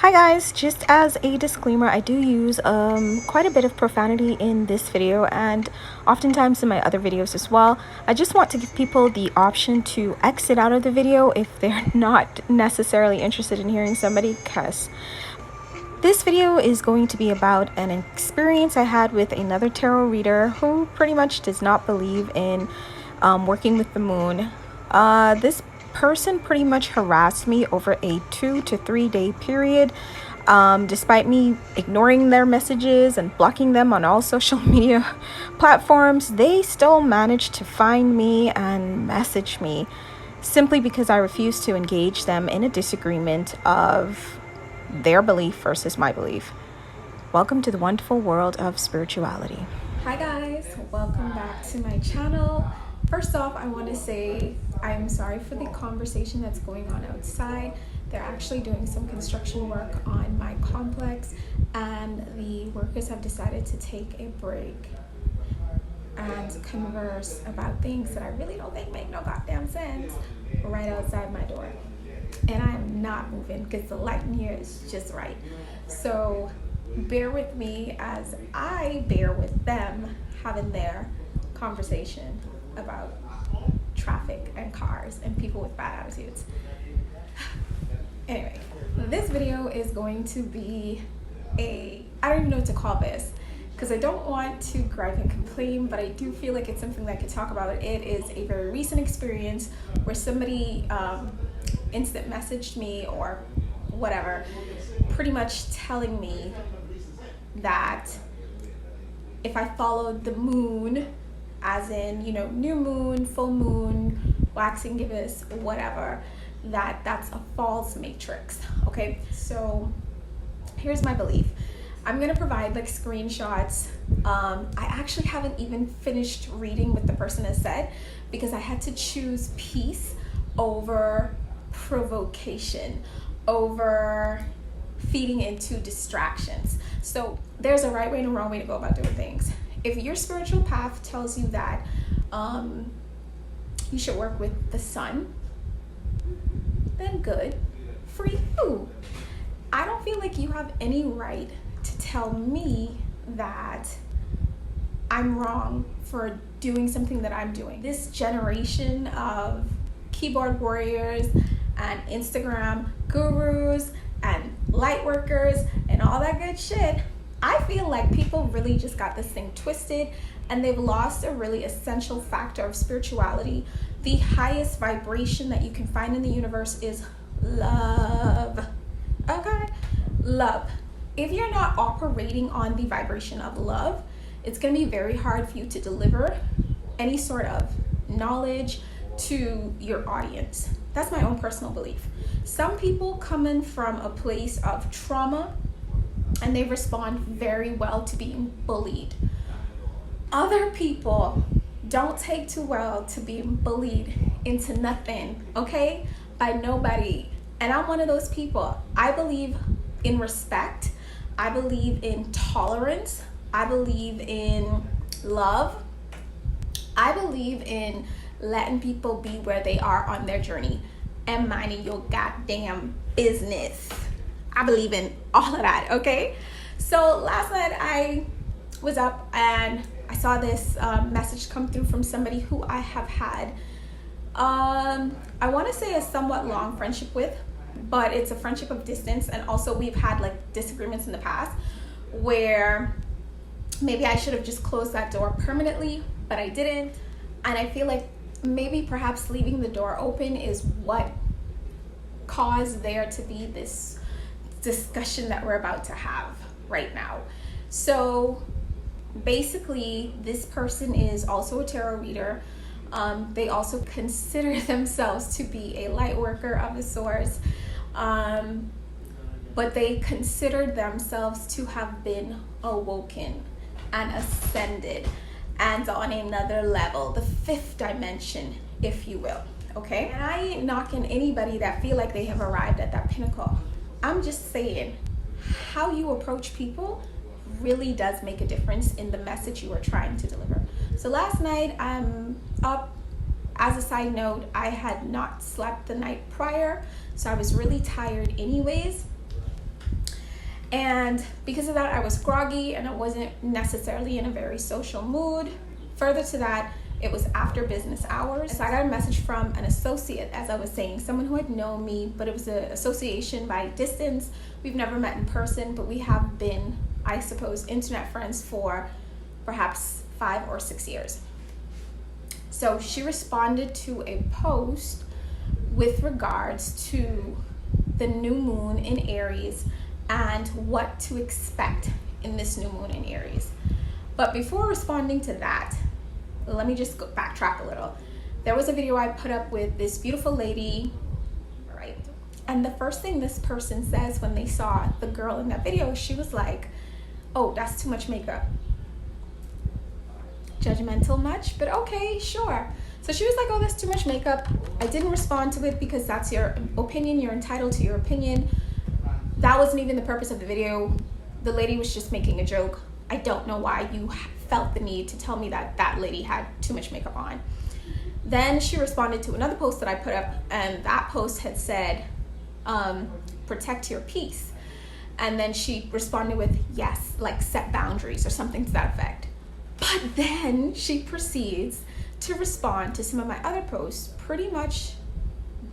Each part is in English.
Hi guys, just as a disclaimer, I do use quite a bit of profanity in this video and oftentimes in my other videos as well. I just want to give people the option to exit out of the video if they're not necessarily interested in hearing somebody cuss. This video is going to be about an experience I had with another tarot reader who pretty much does not believe in working with the moon. This person pretty much harassed me over a 2 to 3 day period. Despite me ignoring their messages and blocking them on all social media platforms, they still managed to find me and message me simply because I refused to engage them in a disagreement of their belief versus my belief. Welcome to the wonderful world of spirituality. Hi guys, welcome back to my channel. First off, I want to say I'm sorry for the conversation that's going on outside. They're actually doing some construction work on my complex and the workers have decided to take a break and converse about things that I really don't think make no goddamn sense right outside my door. And I'm not moving because the lighting here is just right. So bear with me as I bear with them having their conversation about traffic and cars and people with bad attitudes. Anyway, this video is going to be I don't even know what to call this because I don't want to gripe and complain, but I do feel like it's something that I could talk about. It is a very recent experience where somebody instant messaged me or whatever, pretty much telling me that if I followed the moon, as in, you know, new moon, full moon, waxing gibbous, whatever, that's a false matrix. Okay, so here's my belief. I'm gonna provide like screenshots. I actually haven't even finished reading what the person has said because I had to choose peace over provocation, over feeding into distractions. So there's a right way and a wrong way to go about doing things. If your spiritual path tells you that you should work with the sun, then good for you. I don't feel like you have any right to tell me that I'm wrong for doing something that I'm doing. This generation of keyboard warriors and Instagram gurus and light workers and all that good shit, I feel like people really just got this thing twisted and they've lost a really essential factor of spirituality. The highest vibration that you can find in the universe is love. Okay? Love. If you're not operating on the vibration of love, it's going to be very hard for you to deliver any sort of knowledge to your audience. That's my own personal belief. Some people come in from a place of trauma and they respond very well to being bullied. Other people don't take too well to being bullied into nothing, okay? By nobody. And I'm one of those people. I believe in respect. I believe in tolerance. I believe in love. I believe in letting people be where they are on their journey and minding your goddamn business. I believe in all of that, okay? So last night I was up and I saw this message come through from somebody who I have had, I want to say a somewhat long friendship with, but it's a friendship of distance. And also we've had like disagreements in the past where maybe I should have just closed that door permanently, but I didn't. And I feel like maybe perhaps leaving the door open is what caused there to be this discussion that we're about to have right now. So basically this person is also a tarot reader. They also consider themselves to be a light worker of the source, but they considered themselves to have been awoken and ascended and on another level, the fifth dimension, if you will. Okay, and I ain't knocking anybody that feel like they have arrived at that pinnacle. I'm just saying how you approach people really does make a difference in the message you are trying to deliver. So last night I'm up. As a side note, I had not slept the night prior, so I was really tired anyways. And because of that, I was groggy and I wasn't necessarily in a very social mood. Further to that, it was after business hours. So I got a message from an associate, as I was saying, someone who had known me, but it was an association by distance. We've never met in person, but we have been, I suppose, internet friends for perhaps 5 or 6 years. So she responded to a post with regards to the new moon in Aries and what to expect in this new moon in Aries. But before responding to that, let me just backtrack a little. There was a video I put up with this beautiful lady, right? And the first thing this person says when they saw the girl in that video, she was like, "Oh, that's too much makeup." Judgmental much? But okay, sure. So she was like, "Oh, that's too much makeup." I didn't respond to it because that's your opinion. You're entitled to your opinion. That wasn't even the purpose of the video. The lady was just making a joke. I don't know why you felt the need to tell me that that lady had too much makeup on. Then she responded to another post that I put up, and that post had said, protect your peace. And then she responded with, yes, like set boundaries or something to that effect. But then she proceeds to respond to some of my other posts, pretty much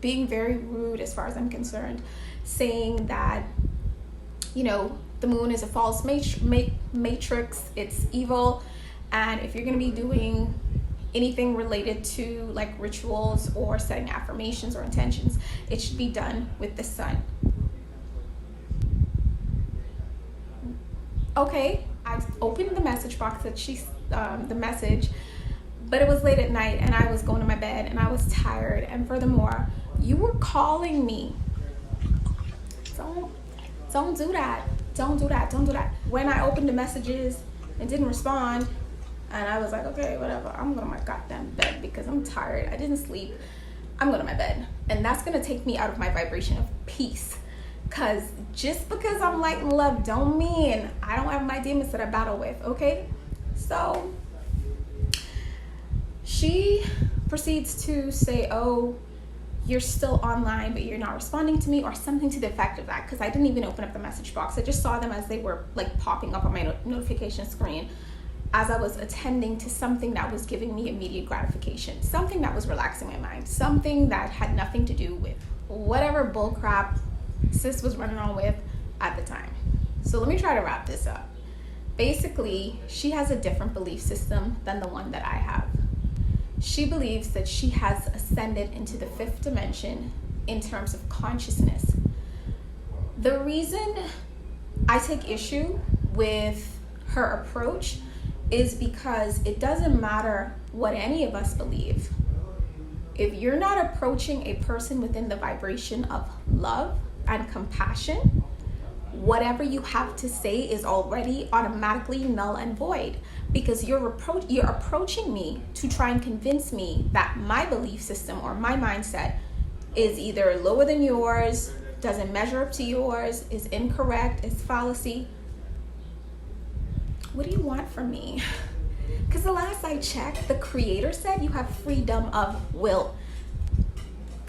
being very rude as far as I'm concerned, saying that, you know, the moon is a false matrix, it's evil, and if you're going to be doing anything related to like rituals or setting affirmations or intentions, it should be done with the sun. Okay, I opened the message box that the message, but it was late at night and I was going to my bed and I was tired, and furthermore, you were calling me. Don't do that. Don't do that. Don't do that. When I opened the messages and didn't respond, and I was like, okay, whatever, I'm going to my goddamn bed because I'm tired. I didn't sleep. I'm going to my bed. And that's going to take me out of my vibration of peace. Because just because I'm light and love don't mean I don't have my demons that I battle with, okay? So she proceeds to say, oh, you're still online, but you're not responding to me, or something to the effect of that, because I didn't even open up the message box. I just saw them as they were like popping up on my notification screen as I was attending to something that was giving me immediate gratification, something that was relaxing my mind, something that had nothing to do with whatever bullcrap sis was running on with at the time. So let me try to wrap this up. Basically, she has a different belief system than the one that I have. She believes that she has ascended into the 5th dimension in terms of consciousness. The reason I take issue with her approach is because it doesn't matter what any of us believe. If you're not approaching a person within the vibration of love and compassion, whatever you have to say is already automatically null and void, because you're approaching me to try and convince me that my belief system or my mindset is either lower than yours, doesn't measure up to yours, is incorrect, is fallacy. What do you want from me? Because the last I checked, the creator said you have freedom of will.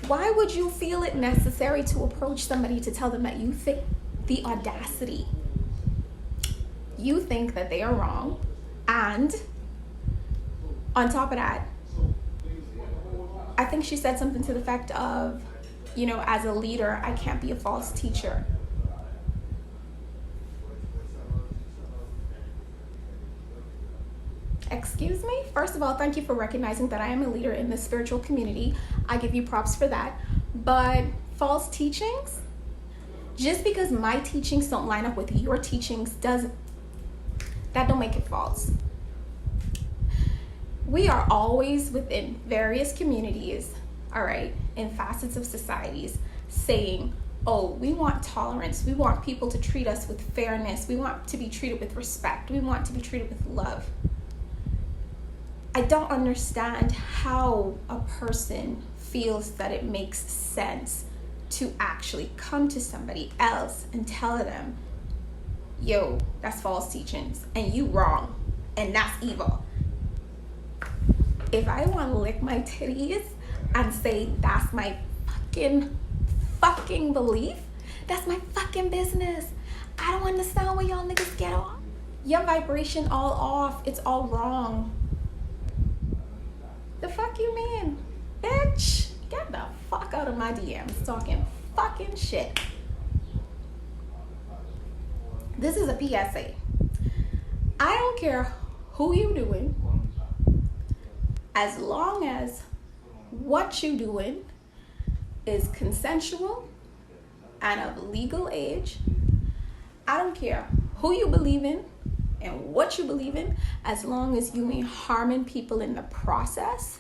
Why would you feel it necessary to approach somebody to tell them that you think the audacity? You think that they are wrong, and on top of that, I think she said something to the effect of, you know, as a leader, I can't be a false teacher. Excuse me? First of all, thank you for recognizing that I am a leader in the spiritual community. I give you props for that. But false teachings? Just because my teachings don't line up with your teachings that don't make it false. We are always within various communities, all right, in facets of societies, saying, oh, we want tolerance. We want people to treat us with fairness. We want to be treated with respect. We want to be treated with love. I don't understand how a person feels that it makes sense to actually come to somebody else and tell them, yo, that's false teachings and you wrong and that's evil. If I want to lick my titties and say that's my fucking belief, that's my fucking business. I don't understand where y'all niggas get off. Your vibration all off. It's all wrong. The fuck you mean? Bitch, get the fuck out of my DMs talking fucking shit. This is a PSA. I don't care who you doing, as long as what you doing is consensual and of legal age. I don't care who you believe in and what you believe in, as long as you ain't harming people in the process.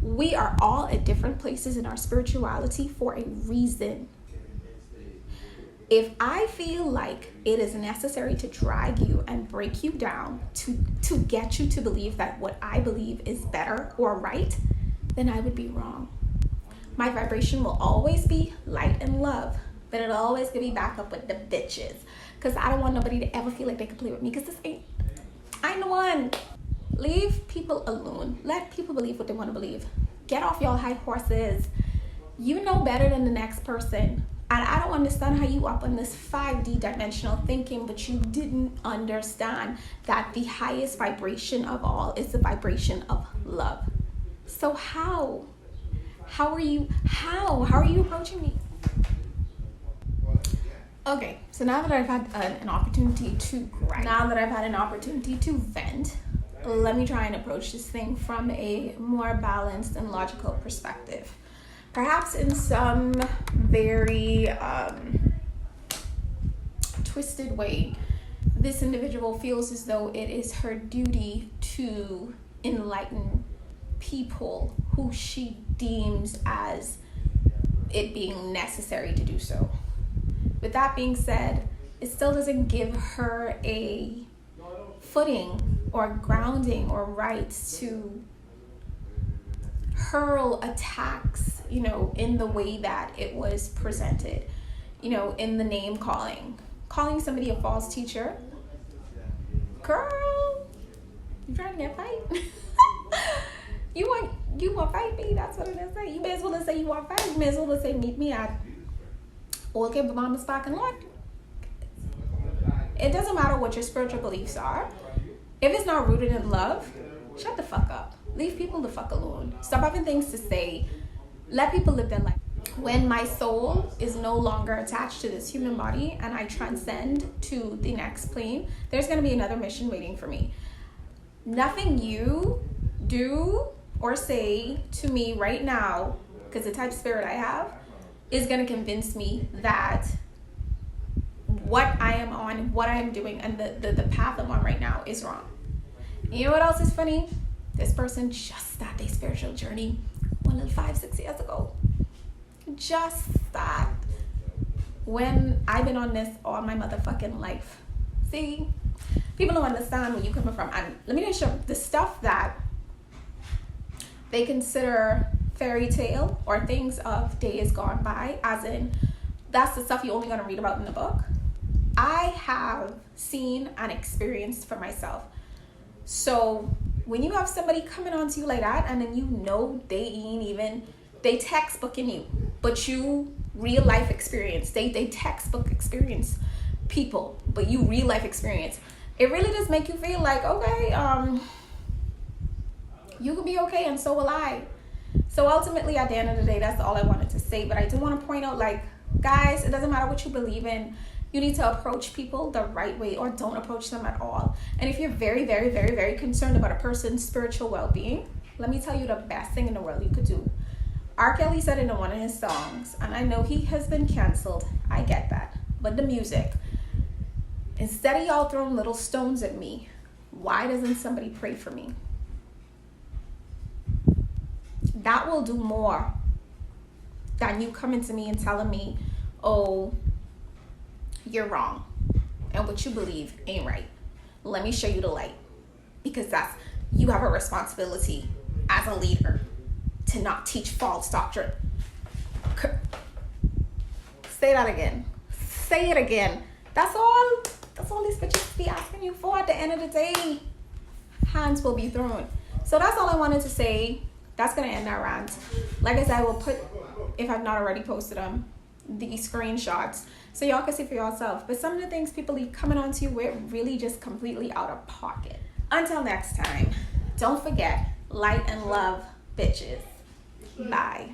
We are all at different places in our spirituality for a reason. If I feel like it is necessary to drag you and break you down to get you to believe that what I believe is better or right, then I would be wrong. My vibration will always be light and love, but it'll always get me back up with the bitches, because I don't want nobody to ever feel like they can play with me, because I'm the one. Leave people alone. Let people believe what they want to believe. Get off y'all high horses. You know better than the next person. And I don't understand how you up on this 5D dimensional thinking, but you didn't understand that the highest vibration of all is the vibration of love. So how are you approaching me? Okay, so now that I've had an opportunity to vent, let me try and approach this thing from a more balanced and logical perspective. Perhaps in some very twisted way, this individual feels as though it is her duty to enlighten people who she deems as it being necessary to do so. With that being said, it still doesn't give her a footing or grounding or rights to hurl attacks, in the way that it was presented, in the name calling somebody a false teacher. Girl, you trying to get fight? you want fight me? That's what it is. You may as well say you want fight. You may as well say meet me at Okay Mama's parking lot. It doesn't matter what your spiritual beliefs are. If it's not rooted in love, shut the fuck up. Leave people the fuck alone. Stop having things to say. Let people live their life. When my soul is no longer attached to this human body and I transcend to the next plane, there's going to be another mission waiting for me. Nothing you do or say to me right now, because the type of spirit I have, is going to convince me that what I am on, what I am doing, and the path I'm on right now is wrong. You know what else is funny? This person just started their spiritual journey 5-6 years ago. Just that. When I've been on this all my motherfucking life. See, people don't understand where you're coming from. And let me just show the stuff that they consider fairy tale or things of days gone by, as in that's the stuff you're only going to read about in the book. I have seen and experienced for myself. So when you have somebody coming on to you like that, and then they textbooking you, but you real life experience, they textbook experience people, but you real life experience, it really does make you feel like, okay, you can be okay and so will I. So ultimately, at the end of the day, that's all I wanted to say. But I do want to point out, guys, it doesn't matter what you believe in. You need to approach people the right way, or don't approach them at all. And if you're very, very, very, very concerned about a person's spiritual well-being, let me tell you the best thing in the world you could do. R. Kelly said in one of his songs, and I know he has been canceled, I get that, but the music, instead of y'all throwing little stones at me, why doesn't somebody pray for me? That will do more than you coming to me and telling me, oh, you're wrong and what you believe ain't right. Let me show you the light, because you have a responsibility as a leader to not teach false doctrine. Say that again. Say it again. That's all these bitches be asking you for. At the end of the day, hands will be thrown. So that's all I wanted to say. That's gonna end our rant. Like I said, I will put, if I've not already posted them, the screenshots so y'all can see for yourself. But some of the things people leave coming onto you with really just completely out of pocket. Until next time, don't forget, light and love, bitches. Bye.